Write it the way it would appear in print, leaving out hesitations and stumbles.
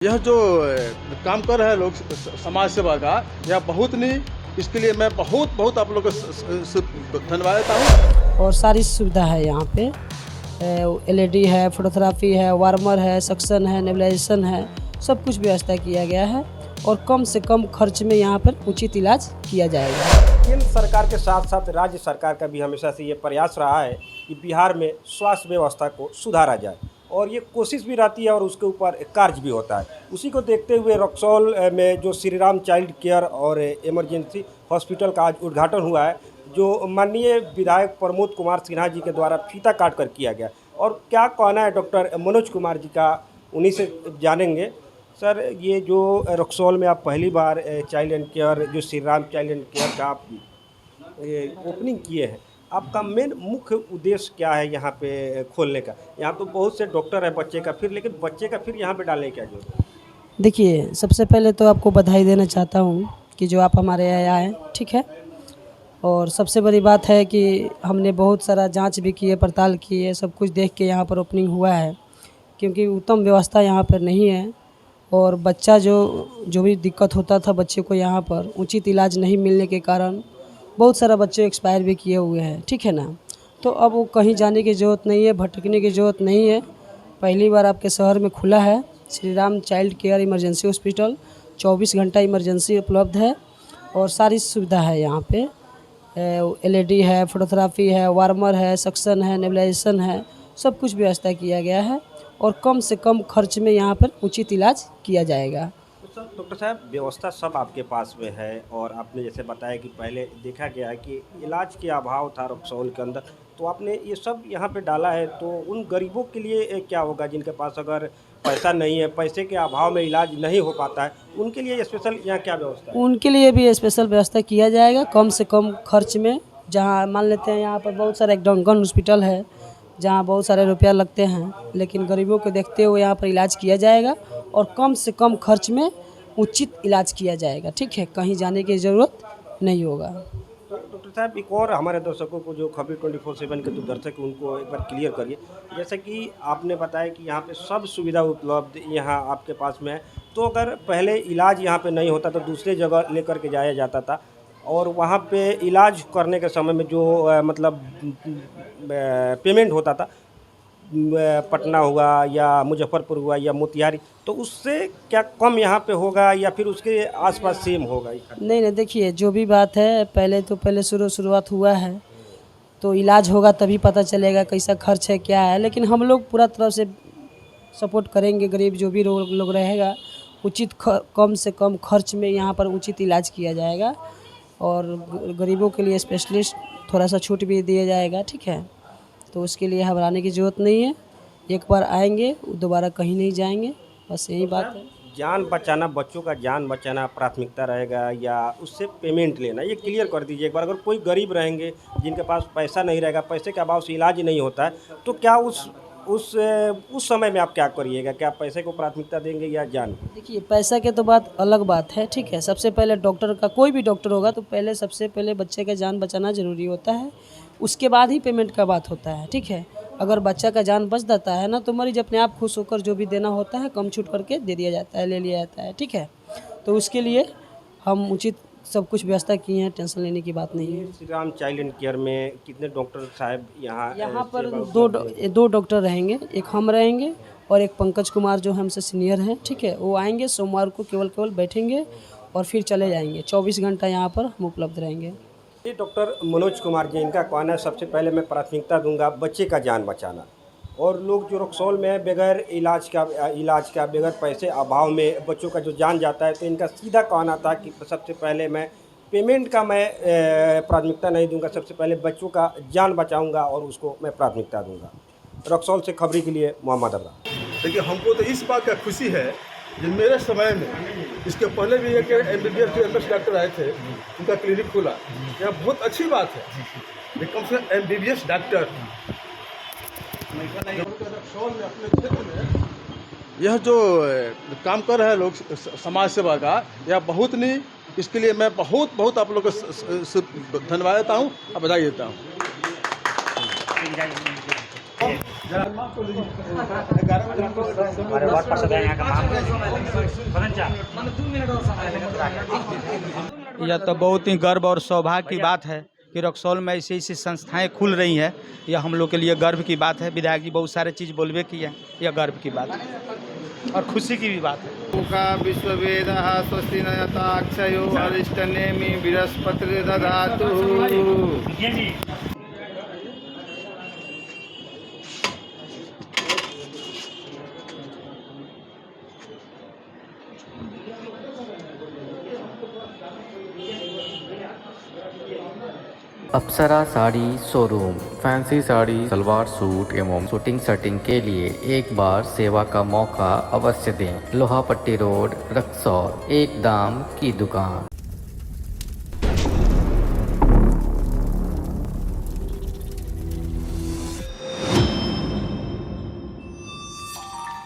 यह जो काम कर रहे हैं लोग समाज सेवा का, यह बहुत नहीं, इसके लिए मैं बहुत आप लोगों को धन्यवाद देता हूँ। और सारी सुविधा है यहाँ पे, एलईडी है, फोटोथेरापी है, वार्मर है, सक्शन है, नेबुलाइजेशन है, सब कुछ व्यवस्था किया गया है और कम से कम खर्च में यहाँ पर उचित इलाज किया जाएगा। केंद्र सरकार के साथ साथ राज्य सरकार का भी हमेशा से ये प्रयास रहा है कि बिहार में स्वास्थ्य व्यवस्था को सुधारा जाए और ये कोशिश भी रहती है और उसके ऊपर कार्य भी होता है। उसी को देखते हुए रक्सौल में जो श्री राम चाइल्ड केयर और इमरजेंसी हॉस्पिटल का आज उद्घाटन हुआ है, जो माननीय विधायक प्रमोद कुमार सिन्हा जी के द्वारा फीता काट कर किया गया। और क्या कहना है डॉक्टर मनोज कुमार जी का, उन्हीं से जानेंगे। सर, ये जो रक्सौल में आप पहली बार चाइल्ड एंड केयर, जो Shri Ram child and care का आप ओपनिंग किए हैं, आपका मेन मुख्य उद्देश्य क्या है यहाँ पे खोलने का? यहाँ तो बहुत से डॉक्टर हैं बच्चे का, लेकिन बच्चे का यहाँ पे डालने क्या जरूरत है? देखिए, सबसे पहले तो आपको बधाई देना चाहता हूँ कि जो आप हमारे यहाँ आए, ठीक है। और सबसे बड़ी बात है कि हमने बहुत सारा जांच भी की है, पड़ताल की है, सब कुछ देख के यहाँ पर ओपनिंग हुआ है, क्योंकि उत्तम व्यवस्था यहाँ पर नहीं है और बच्चा जो भी दिक्कत होता था बच्चे को, यहाँ पर उचित इलाज नहीं मिलने के कारण बहुत सारा बच्चे एक्सपायर भी किए हुए हैं, ठीक है ना। तो अब वो कहीं जाने की ज़रूरत नहीं है, भटकने की ज़रूरत नहीं है। पहली बार आपके शहर में खुला है Shri Ram child care emergency hospital. 24 घंटा इमरजेंसी उपलब्ध है और सारी सुविधा है यहाँ पे, एलईडी है, फोटोथेरापी है, वार्मर है, सक्शन है, नेबुलाइजेशन है, सब कुछ व्यवस्था किया गया है और कम से कम खर्च में यहाँ पर उचित इलाज किया जाएगा। तो डॉक्टर साहब, व्यवस्था सब आपके पास में है और आपने जैसे बताया कि पहले देखा गया है कि इलाज के अभाव था रक्सौल के अंदर, तो आपने ये सब यहाँ पे डाला है। तो उन गरीबों के लिए क्या होगा जिनके पास अगर पैसा नहीं है, पैसे के अभाव में इलाज नहीं हो पाता है, उनके लिए स्पेशल यहाँ क्या व्यवस्था है? उनके लिए भी स्पेशल व्यवस्था किया जाएगा कम से कम खर्च में। जहाँ मान लेते हैं यहाँ पर बहुत सारा एक गन हॉस्पिटल है जहाँ बहुत सारे रुपया लगते हैं, लेकिन गरीबों को देखते हुए यहाँ पर इलाज किया जाएगा और कम से कम खर्च में उचित इलाज किया जाएगा, ठीक है। कहीं जाने की ज़रूरत नहीं होगा। तो डॉक्टर साहब, एक और हमारे दर्शकों को, जो खबर 24/7 के जो दर्शक हैं, उनको एक बार क्लियर करिए। जैसे कि आपने बताया कि यहाँ पे सब सुविधा उपलब्ध यहाँ आपके पास में है, तो अगर पहले इलाज यहाँ पे नहीं होता तो दूसरे जगह लेकर के जाया जाता था और वहाँ पे इलाज करने के समय में जो मतलब पेमेंट होता था, पटना हुआ या मुजफ्फरपुर हुआ या मोतिहारी, तो उससे क्या कम यहाँ पे होगा या फिर उसके आसपास सेम होगा? नहीं, देखिए, जो भी बात है, पहले शुरुआत हुआ है तो इलाज होगा तभी पता चलेगा कैसा खर्च है, क्या है। लेकिन हम लोग पूरा तरह से सपोर्ट करेंगे, गरीब जो भी लोग रहेगा उचित कम से कम खर्च में यहाँ पर उचित इलाज किया जाएगा और गरीबों के लिए स्पेशलिस्ट थोड़ा सा छूट भी दिया जाएगा, ठीक है। तो उसके लिए घबराने की ज़रूरत नहीं है। एक बार आएंगे, दोबारा कहीं नहीं जाएंगे, बस यही बात है। जान बचाना, बच्चों का जान बचाना प्राथमिकता रहेगा या उससे पेमेंट लेना, ये क्लियर कर दीजिए एक बार। अगर कोई गरीब रहेंगे जिनके पास पैसा नहीं रहेगा, पैसे के अभाव से इलाज नहीं होता है, तो क्या उस समय में आप क्या करिएगा? क्या पैसे को प्राथमिकता देंगे या जान? देखिए, पैसा के तो बात अलग बात है, ठीक है। सबसे पहले डॉक्टर का, कोई भी डॉक्टर होगा तो सबसे पहले बच्चे का जान बचाना ज़रूरी होता है, उसके बाद ही पेमेंट का बात होता है, ठीक है। अगर बच्चा का जान बच जाता है ना, तो मरीज अपने आप खुश होकर जो भी देना होता है कम छूट करके दे दिया जाता है, ले लिया जाता है, ठीक है। तो उसके लिए हम उचित सब कुछ व्यवस्था किए हैं, टेंशन लेने की बात नहीं है। Shri Ram child and care में कितने डॉक्टर साहब यहाँ पर दो डॉक्टर रहेंगे, एक हम रहेंगे और एक पंकज कुमार जो हमसे सीनियर हैं, ठीक है। वो आएंगे सोमवार को, केवल बैठेंगे और फिर चले जाएंगे। 24 घंटा यहाँ पर हम उपलब्ध रहेंगे। ये डॉक्टर मनोज कुमार जी, इनका कहना है सबसे पहले मैं प्राथमिकता दूंगा बच्चे का जान बचाना। और लोग जो रक्सौल में बगैर इलाज का बगैर पैसे अभाव में बच्चों का जो जान जाता है, तो इनका सीधा कहना था कि सबसे पहले मैं पेमेंट का मैं प्राथमिकता नहीं दूंगा, सबसे पहले बच्चों का जान बचाऊंगा और उसको मैं प्राथमिकता दूंगा। रक्सौल से खबरी के लिए मोहम्मद अब्रार। देखिए, हमको तो इस बात का खुशी है कि मेरे समय में, इसके पहले भी एक MBBS MS डॉक्टर आए थे, उनका क्लिनिक खुला। यह बहुत अच्छी बात है, कम से कम MBBS डॉक्टर रक्सौल में अपने क्षेत्र में यह जो काम कर रहे हैं लोग समाज सेवा का, यह बहुत नहीं, इसके लिए मैं बहुत आप लोगों को धन्यवाद देता हूँ और बधाई देता हूँ। हमारे वार्ड पार्षद हैं यहाँ का यह तो बहुत ही गर्व और सौभाग्य की बात है कि रक्सौल में ऐसी ऐसी संस्थाएं खुल रही हैं। यह हम लोग के लिए गर्व की बात है। विधायक जी बहुत सारे चीज़ बोलबे किए हैं, यह गर्व की बात है और खुशी की भी बात है। विश्ववेदः स्वस्ति न यथाक्षयो अरिष्टनेमि बृहस्पतिर्दधातु। Apsara sari showroom fancy sari salwar suit एवं शूटिंग शर्टिंग के लिए एक बार सेवा का मौका अवश्य दें। लोहापट्टी रोड रक्सौल, एक दाम की दुकान।